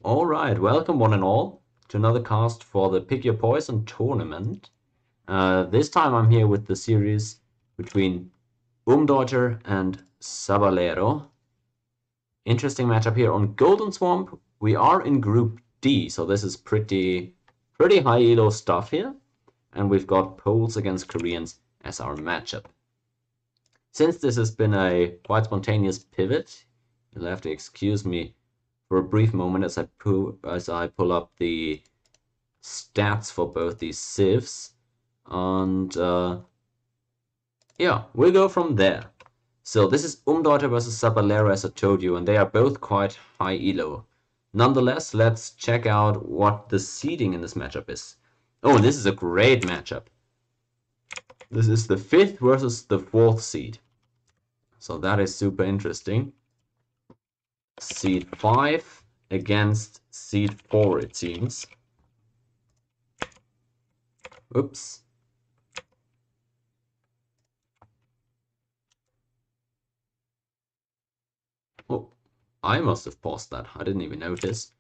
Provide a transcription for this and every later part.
Alright, welcome one and all to another cast for the Pick Your Poison tournament. This time I'm here with the series between Umdeuter and Sabalero. Interesting matchup here on Golden Swamp. We are in Group D, so this is pretty high elo stuff here. And we've got Poles against Koreans as our matchup. Since this has been a quite spontaneous pivot, you'll have to excuse me for a brief moment as I pull up the stats for both these civs, and yeah, we'll go from there. So this is Umdeuter versus Sabalero, as I told you, and they are both quite high elo. Nonetheless, let's check out what the seeding in this matchup is. Oh, this is a great matchup. This is the 5th versus the 4th seed. So that is super interesting. Seed 5 against seed 4, it seems. Oops. Oh, I must have paused that. I didn't even notice.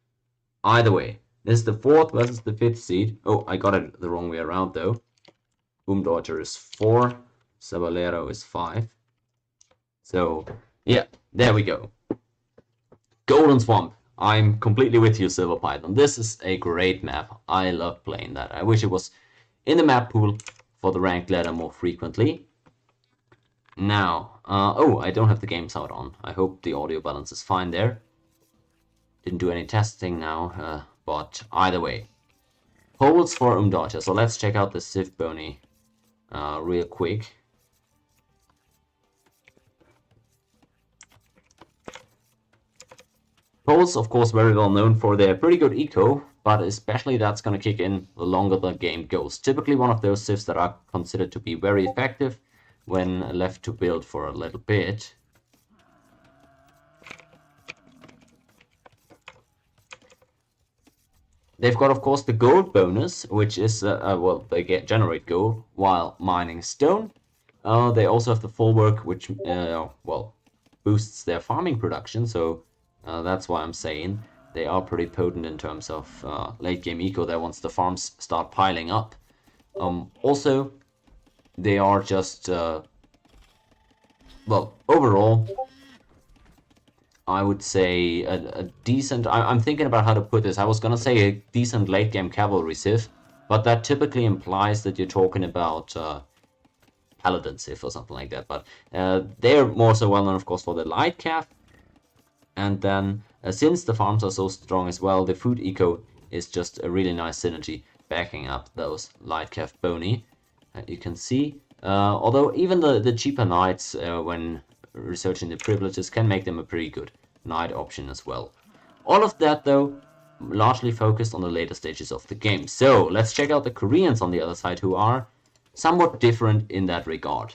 Either way, this is the 4th versus the 5th seed. Oh, I got it the wrong way around though. Umdeuter is 4, Sabalero is 5. So, yeah, there we go. Golden Swamp. I'm completely with you, Silver Python. This is a great map. I love playing that. I wish it was in the map pool for the ranked ladder more frequently. Now, oh, I don't have the game sound on. I hope the audio balance is fine there. Didn't do any testing now, but either way. Holes for Umdeuter. So let's check out the Civ Bony real quick. Poles, of course, very well known for their pretty good eco, but especially that's going to kick in the longer the game goes. Typically one of those civs that are considered to be very effective when left to build for a little bit. They've got, of course, the gold bonus, which is, well, they generate gold while mining stone. They also have the full work, which, well, boosts their farming production, so that's why I'm saying they are pretty potent in terms of late game eco there once the farms start piling up. Also, they are just, well, overall, I would say a decent... I'm thinking about how to put this. I was gonna say a decent late game cavalry civ, but that typically implies that you're talking about paladin civ or something like that. But they're more so well known, of course, for the light cav. And then, since the farms are so strong as well, the food eco is just a really nice synergy backing up those light cav bony. You can see, although even the cheaper knights, when researching the privileges, can make them a pretty good knight option as well. All of that, though, largely focused on the later stages of the game. So let's check out the Koreans on the other side, who are somewhat different in that regard.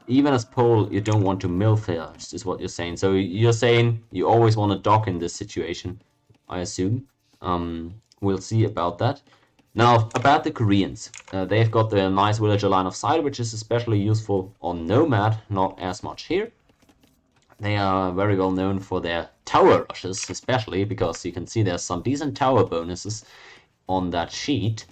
Even as Pole, you don't want to mill first, is what you're saying. So you're saying you always want to dock in this situation, I assume. We'll see about that. Now, about the Koreans. They've got the nice villager line of sight, which is especially useful on Nomad, not as much here. They are very well known for their tower rushes, especially because you can see there's some decent tower bonuses on that sheet.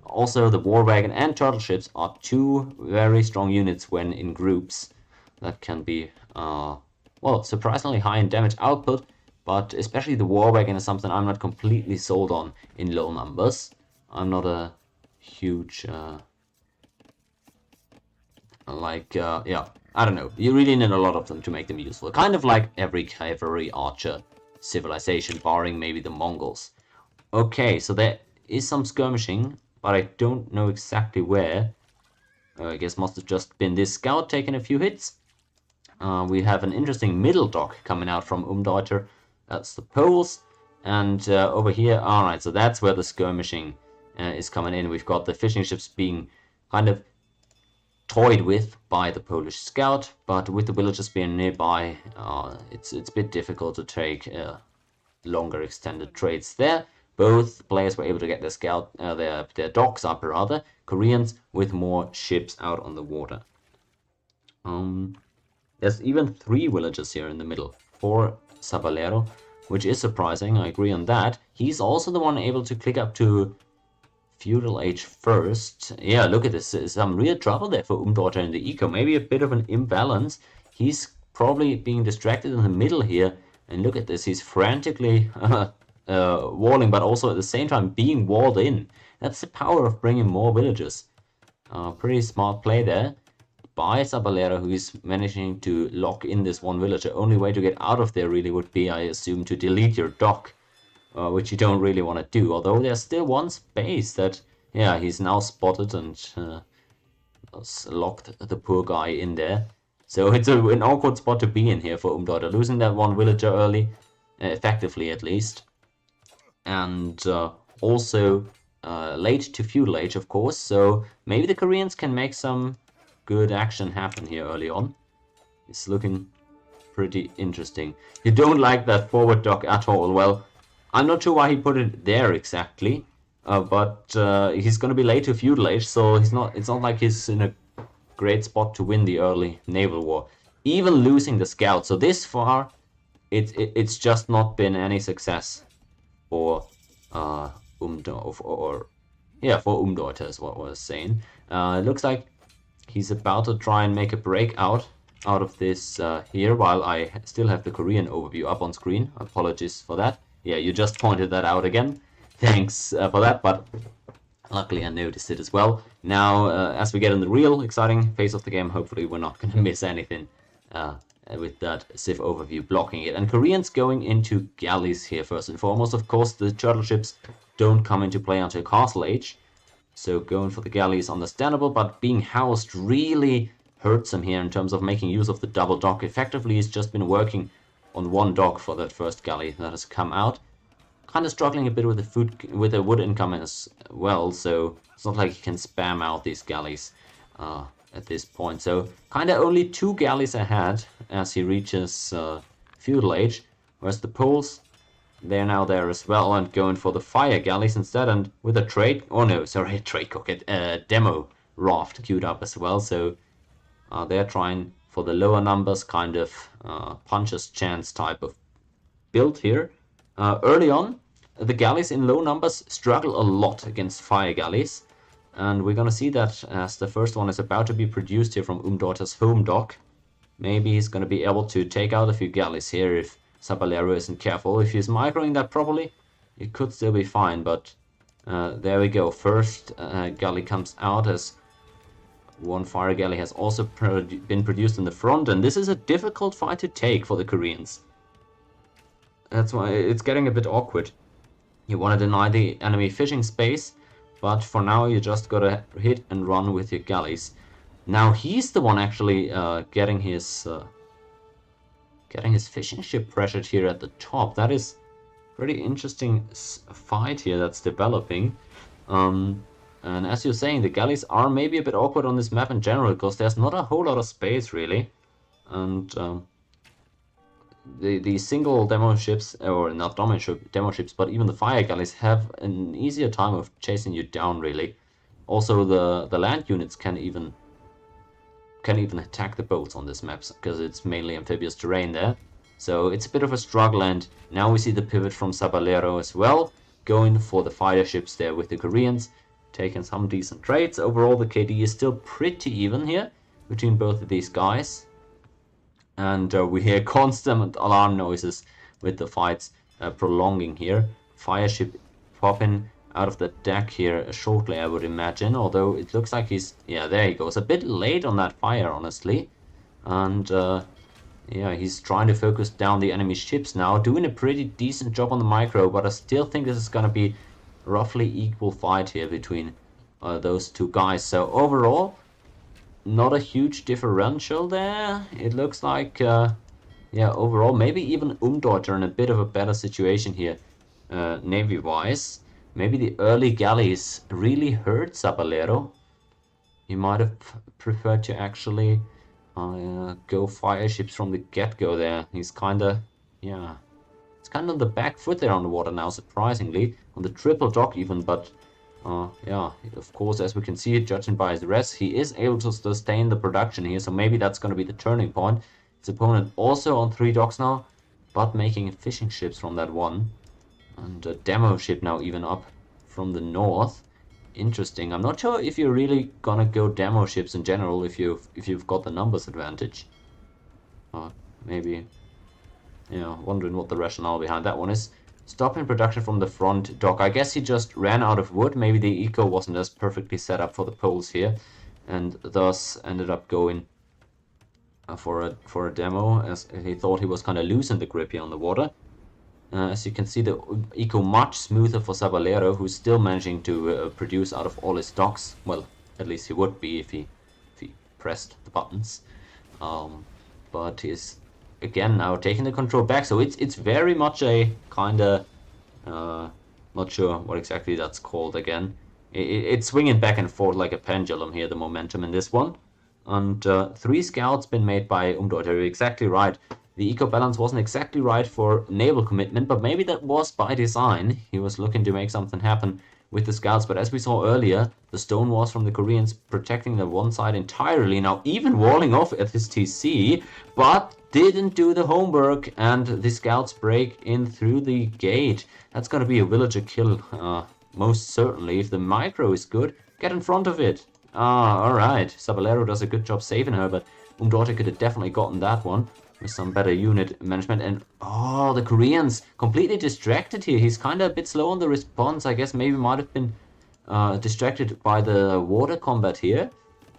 Also, the War Wagon and Turtle Ships are two very strong units when in groups. That can be, well, surprisingly high in damage output, but especially the War Wagon is something I'm not completely sold on in low numbers. I'm not a huge, yeah, I don't know. You really need a lot of them to make them useful. Kind of like every cavalry archer civilization, barring maybe the Mongols. Okay, so there is some skirmishing, but I don't know exactly where. I guess must have just been this scout taking a few hits. We have an interesting middle dock coming out from Umdeuter. That's the Poles. And over here, alright, so that's where the skirmishing is coming in. We've got the fishing ships being kind of toyed with by the Polish scout, but with the villagers being nearby, it's a bit difficult to take longer extended trades there. Both players were able to get their scout, their docks up rather. Koreans with more ships out on the water. There's even 3 villagers here in the middle for Sabalero. which is surprising, I agree on that. He's also the one able to click up to Feudal Age first. Yeah, look at this. Some real trouble there for Umdeuter in the eco. Maybe a bit of an imbalance. He's probably being distracted in the middle here. And look at this. He's frantically walling, but also at the same time being walled in. That's the power of bringing more villagers. Pretty smart play there by Sabalero, who is managing to lock in this one villager. Only way to get out of there really would be, I assume, to delete your dock. Which you don't really want to do, although there's still one space that, yeah, he's now spotted and locked the poor guy in there. So it's an awkward spot to be in here for Umdeuter, losing that one villager early, effectively at least, and also late to Feudal Age, of course, so maybe the Koreans can make some good action happen here early on. It's looking pretty interesting. You don't like that forward dock at all. Well, I'm not sure why he put it there exactly, but he's going to be late to Feudal Age, so it's not like he's in a great spot to win the early naval war, even losing the scout. So this far, it's just not been any success for Umdeuter, for Umdeuter is what I was saying. It looks like he's about to try and make a break out of this here, while I still have the Korean overview up on screen. Apologies for that. Yeah, you just pointed that out again. Thanks for that, but luckily I noticed it as well. Now, as we get in the real exciting phase of the game, hopefully we're not going to miss anything with that Civ overview blocking it. And Koreans going into galleys here first and foremost. Of course, the turtle ships don't come into play until Castle Age, so going for the galley is understandable, but being housed really hurts them here in terms of making use of the double dock. Effectively, he's just been working on one dock for that first galley that has come out. Kind of struggling a bit with the wood income as well, so it's not like he can spam out these galleys at this point. So kind of only 2 galleys ahead as he reaches Feudal Age, whereas the Poles, they're now there as well and going for the fire galleys instead, and with a trade cook, demo raft queued up as well. So they're trying for the lower numbers, kind of puncher's chance type of build here. Early on, the galleys in low numbers struggle a lot against fire galleys, and we're going to see that as the first one is about to be produced here from Umdeuter's home dock. Maybe he's going to be able to take out a few galleys here if Sabalero isn't careful. If he's microing that properly, it could still be fine, but there we go. First galley comes out, as one fire galley has also been produced in the front, and this is a difficult fight to take for the Koreans. That's why it's getting a bit awkward. You want to deny the enemy fishing space, but for now you just gotta hit and run with your galleys. Now he's the one actually getting his fishing ship pressured here at the top. That is pretty interesting fight here that's developing. And as you're saying, the galleys are maybe a bit awkward on this map in general, because there's not a whole lot of space really. And the single demo ships, or not demo ships, but even the fire galleys have an easier time of chasing you down really. Also the land units can even attack the boats on this map, because it's mainly amphibious terrain there. So it's a bit of a struggle, and now we see the pivot from Sabalero as well, going for the fire ships there with the Koreans, taking some decent trades. Overall, the KD is still pretty even here between both of these guys. And we hear constant alarm noises with the fights prolonging here. Fire ship popping out of the deck here shortly, I would imagine. Although it looks like he's... yeah, there he goes. A bit late on that fire, honestly. And yeah, he's trying to focus down the enemy ships now. Doing a pretty decent job on the micro, but I still think this is going to be roughly equal fight here between those two guys. So overall, not a huge differential there. It looks like, yeah, overall, maybe even Umdeuter in a bit of a better situation here, navy-wise. Maybe the early galleys really hurt Sabalero. He might have preferred to actually go fire ships from the get-go there. He's kind of, yeah, it's kind of on the back foot there on the water now, surprisingly. On the triple dock even, but yeah, of course, as we can see, judging by his rest, he is able to sustain the production here, so maybe that's going to be the turning point. His opponent also on 3 docks now, but making fishing ships from that one. And a demo ship now even up from the north. Interesting. I'm not sure if you're really gonna go demo ships in general if you've got the numbers advantage. Maybe, you know, wondering what the rationale behind that one is. Stopping production from the front dock. I guess he just ran out of wood. Maybe the eco wasn't as perfectly set up for the poles here, and thus ended up going for a demo, as he thought he was kind of losing the grip here on the water. As you can see, the eco much smoother for Sabalero, who's still managing to produce out of all his stocks. Well, at least he would be if he pressed the buttons. But he's again now taking the control back, so it's very much a kind of not sure what exactly that's called again. It's swinging back and forth like a pendulum here, the momentum in this one. And 3 scouts been made by Umdeuter. You're exactly right. The eco balance wasn't exactly right for naval commitment, but maybe that was by design. He was looking to make something happen with the scouts, but as we saw earlier, the stone walls from the Koreans protecting the one side entirely, now even walling off at his TC, but didn't do the homework, and the scouts break in through the gate. That's gonna be a villager kill, most certainly. If the micro is good, get in front of it. Alright, Sabalero does a good job saving her, but Umdeuter could have definitely gotten that one with some better unit management. And the Koreans completely distracted here. He's kind of a bit slow on the response. I guess maybe might have been distracted by the water combat here,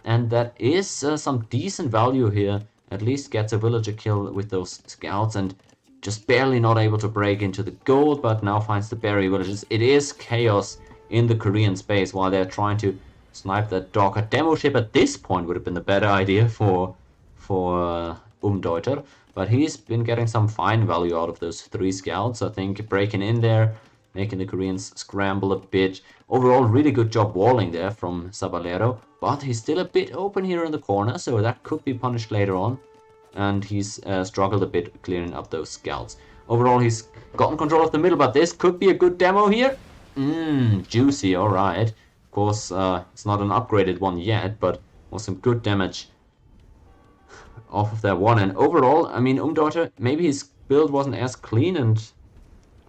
and that is some decent value here. At least gets a villager kill with those scouts, and just barely not able to break into the gold, but now finds the berry villages. It is chaos in the Korean space while they're trying to snipe that dock. A demo ship at this point would have been the better idea for Umdeuter, but he's been getting some fine value out of those 3 scouts. I think breaking in there, making the Koreans scramble a bit. Overall, really good job walling there from Sabalero, but he's still a bit open here in the corner, so that could be punished later on. And he's struggled a bit clearing up those scouts. Overall, he's gotten control of the middle, but this could be a good demo here. Juicy, alright. Of course, it's not an upgraded one yet, but was some good damage off of that one. And overall, I mean, Umdeuter, maybe his build wasn't as clean, and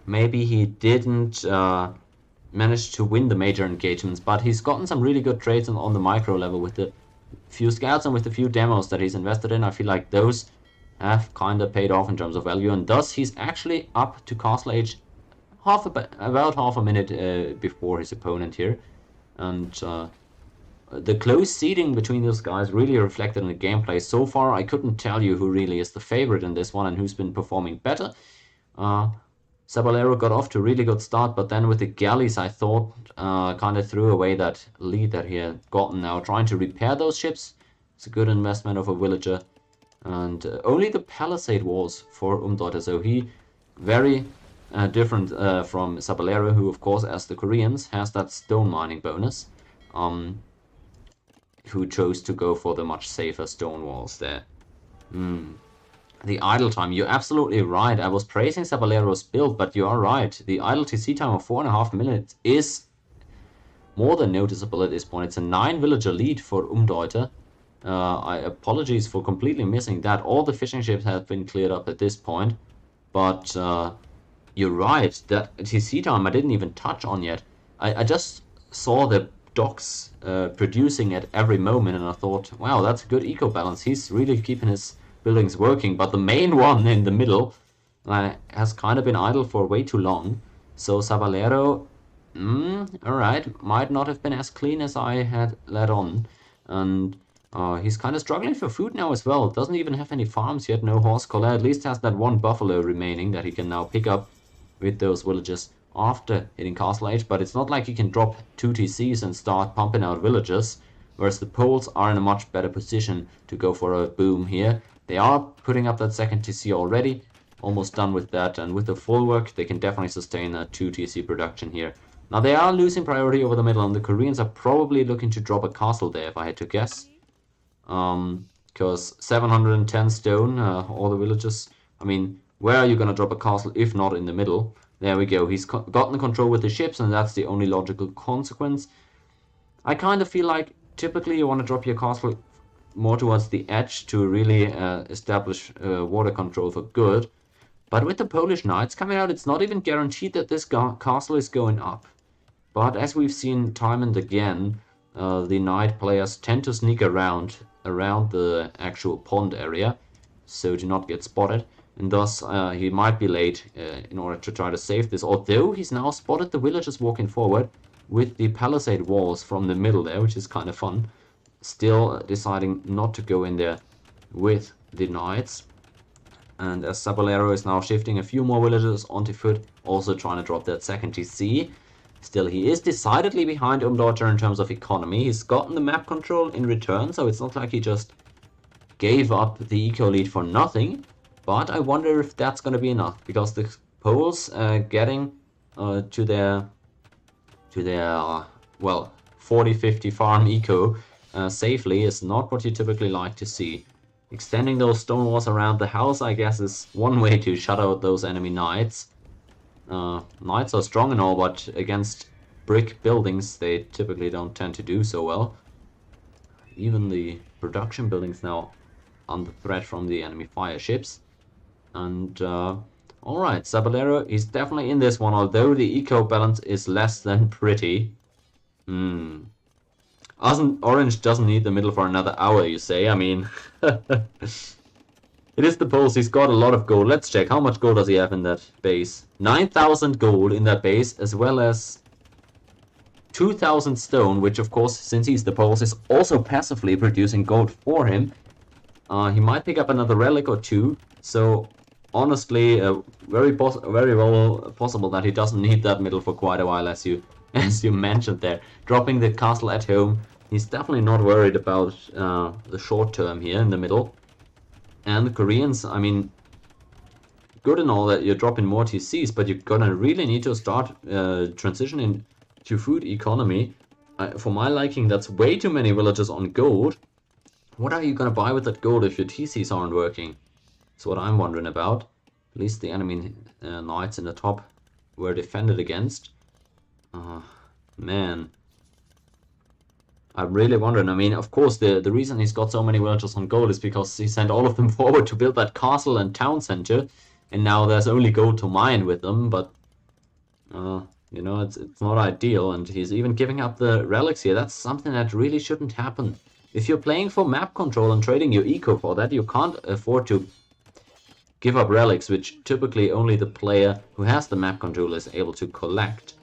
maybe he didn't manage to win the major engagements, but he's gotten some really good trades on the micro level with the few scouts and with the few demos that he's invested in. I feel like those have kind of paid off in terms of value, and thus he's actually up to castle age about half a minute before his opponent here. And the close seeding between those guys really reflected in the gameplay. So far, I couldn't tell you who really is the favorite in this one and who's been performing better. Sabalero got off to a really good start, but then with the galleys, I thought kind of threw away that lead that he had gotten. Now trying to repair those ships, it's a good investment of a villager. And only the palisade walls for Umdeuter, so he very different from Sabalero, who of course, as the Koreans, has that stone mining bonus. Who chose to go for the much safer stone walls there. The idle time, you're absolutely right. I was praising Sabalero's build, but you are right. The idle TC time of 4.5 minutes is more than noticeable at this point. It's a 9 villager lead for Umdeuter. I apologize for completely missing that. All the fishing ships have been cleared up at this point, but you're right. That TC time I didn't even touch on yet. I just saw the docks producing at every moment, and I thought, wow, that's a good eco balance. He's really keeping his buildings working, but the main one in the middle has kind of been idle for way too long. So Sabalero, alright, might not have been as clean as I had let on. And he's kind of struggling for food now as well. Doesn't even have any farms yet, no horse collar. At least has that 1 buffalo remaining that he can now pick up with those villages after hitting castle age. But it's not like he can drop 2 TCs and start pumping out villagers, whereas the Poles are in a much better position to go for a boom here. They are putting up that 2nd TC already, almost done with that, and with the full work they can definitely sustain a 2 TC production here. Now they are losing priority over the middle, and the Koreans are probably looking to drop a castle there if I had to guess. Because 710 stone, all the villages, I mean, where are you going to drop a castle if not in the middle? There we go, he's gotten control with the ships, and that's the only logical consequence. I kind of feel like typically you want to drop your castle more towards the edge to really establish water control for good. But with the Polish knights coming out, it's not even guaranteed that this castle is going up. But as we've seen time and again, the knight players tend to sneak around the actual pond area, so to not get spotted. And thus, he might be late in order to try to save this. Although he's now spotted the villagers walking forward with the palisade walls from the middle there, which is kind of fun. Still deciding not to go in there with the knights. And as Sabalero is now shifting a few more villagers onto foot, also trying to drop that second TC. Still, he is decidedly behind Umdeuter in terms of economy. He's gotten the map control in return, so it's not like he just gave up the eco lead for nothing. But I wonder if that's going to be enough, because the Poles getting to their well, 40-50 farm eco safely is not what you typically like to see. Extending those stone walls around the house, I guess, is one way to shut out those enemy knights. Knights are strong and all, but against brick buildings, they typically don't tend to do so well. Even the production buildings now under threat from the enemy fire ships. And, alright, Sabalero is definitely in this one, although the eco balance is less than pretty. Orange doesn't need the middle for another hour, you say? I mean, it is the Poles. He's got a lot of gold. Let's check. How much gold does he have in that base? 9,000 gold in that base, as well as 2,000 stone, which of course, since he's the Poles, is also passively producing gold for him. He might pick up another relic or two, so honestly, very well possible that he doesn't need that middle for quite a while, as you mentioned there. Dropping the castle at home, he's definitely not worried about the short term here in the middle. And the Koreans, I mean, good and all that you're dropping more TCs, but you're gonna really need to start transitioning to food economy. For my liking, that's way too many villagers on gold. What are you gonna buy with that gold if your TCs aren't working? That's what I'm wondering about. At least the enemy knights in the top were defended against. Man. I'm really wondering. I mean, of course, the reason he's got so many villagers on gold is because he sent all of them forward to build that castle and town center, and now there's only gold to mine with them, but you know, it's not ideal, and he's even giving up the relics here. That's something that really shouldn't happen. If you're playing for map control and trading your eco for that, you can't afford to give up relics, which typically only the player who has the map control is able to collect.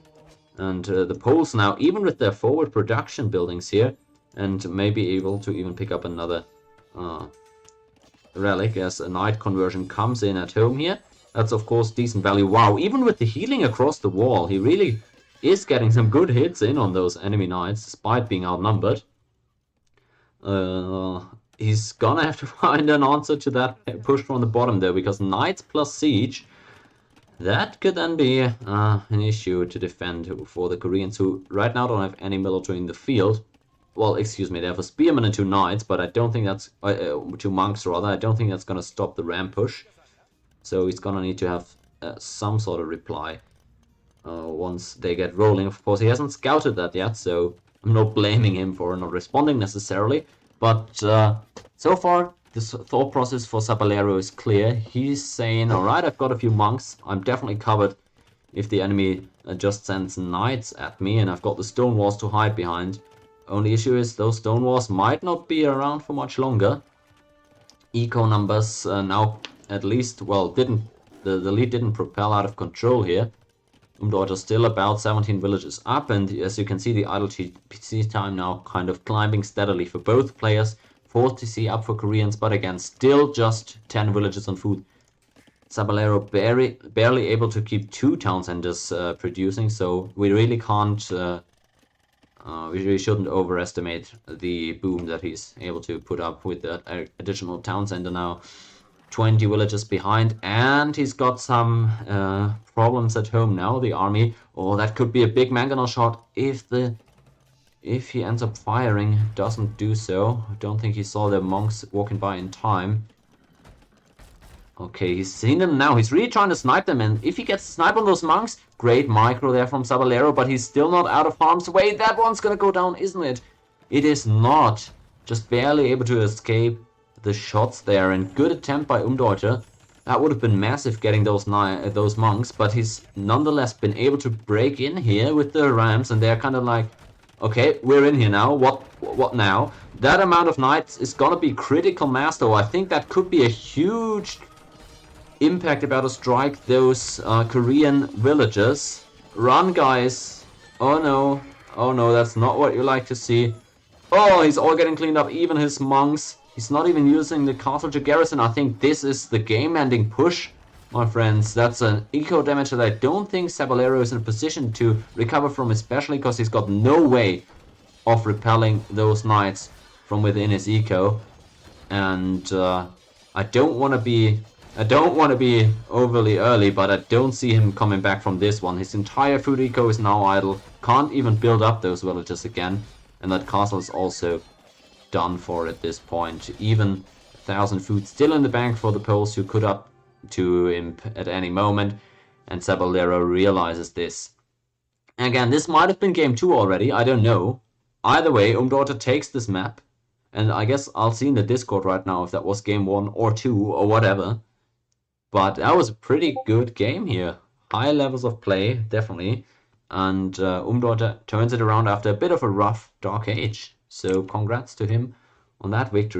And the Poles now, even with their forward production buildings here, and may be able to even pick up another relic as a knight conversion comes in at home here. That's of course decent value. Wow, even with the healing across the wall, he really is getting some good hits in on those enemy knights, despite being outnumbered. He's gonna have to find an answer to that push from the bottom there, because knights plus siege, that could then be an issue to defend for the Koreans, who right now don't have any military in the field. Well, excuse me, they have a spearman and 2 knights, but I don't think that's 2 monks rather. I don't think that's gonna stop the ram push. So he's gonna need to have some sort of reply once they get rolling. Of course, he hasn't scouted that yet, so I'm not blaming him for not responding necessarily. But so far, this thought process for Sabalero is clear. He's saying, alright, I've got a few monks. I'm definitely covered if the enemy just sends knights at me, and I've got the stone walls to hide behind. Only issue is those stone walls might not be around for much longer. Eco numbers now at least, well, the lead didn't propel out of control here. Umdeuter still about 17 villages up, and as you can see, the idle TC time now kind of climbing steadily for both players. 4 TC up for Koreans, but again, still just 10 villages on food. Sabalero barely able to keep 2 town centers producing, so we really can't, we really shouldn't overestimate the boom that he's able to put up with that additional town center now. 20 villages behind, and he's got some problems at home now, the army. Oh, that could be a big mangonel shot if he ends up firing. Doesn't do so. I don't think he saw the monks walking by in time. Okay, he's seen them now. He's really trying to snipe them, and if he gets a snipe on those monks, great micro there from Sabalero, but he's still not out of harm's way. That one's gonna go down, isn't it? It is not. Just barely able to escape the shots there, and good attempt by Umdeuter. That would have been massive getting those monks, but he's nonetheless been able to break in here with the rams, and they're kind of like, okay, we're in here now. What now? That amount of knights is gonna be critical mass, though. I think that could be a huge impact about to strike those Korean villagers. Run, guys! Oh no! Oh no! That's not what you like to see. Oh, he's all getting cleaned up, even his monks. He's not even using the castle to garrison. I think this is the game-ending push, my friends. That's an eco damage that I don't think Sabalero is in a position to recover from, especially because he's got no way of repelling those knights from within his eco. And I don't want to be overly early, but I don't see him coming back from this one. His entire food eco is now idle. Can't even build up those villages again. And that castle is also done for at this point. Even 1,000 food still in the bank for the Poles, who could up to imp at any moment. And Sabalero realizes this. Again, this might have been game 2 already, I don't know. Either way, Umdeuter takes this map. And I guess I'll see in the Discord right now if that was game 1 or 2 or whatever. But that was a pretty good game here. High levels of play, definitely. And Umdeuter turns it around after a bit of a rough Dark Age. So congrats to him on that victory.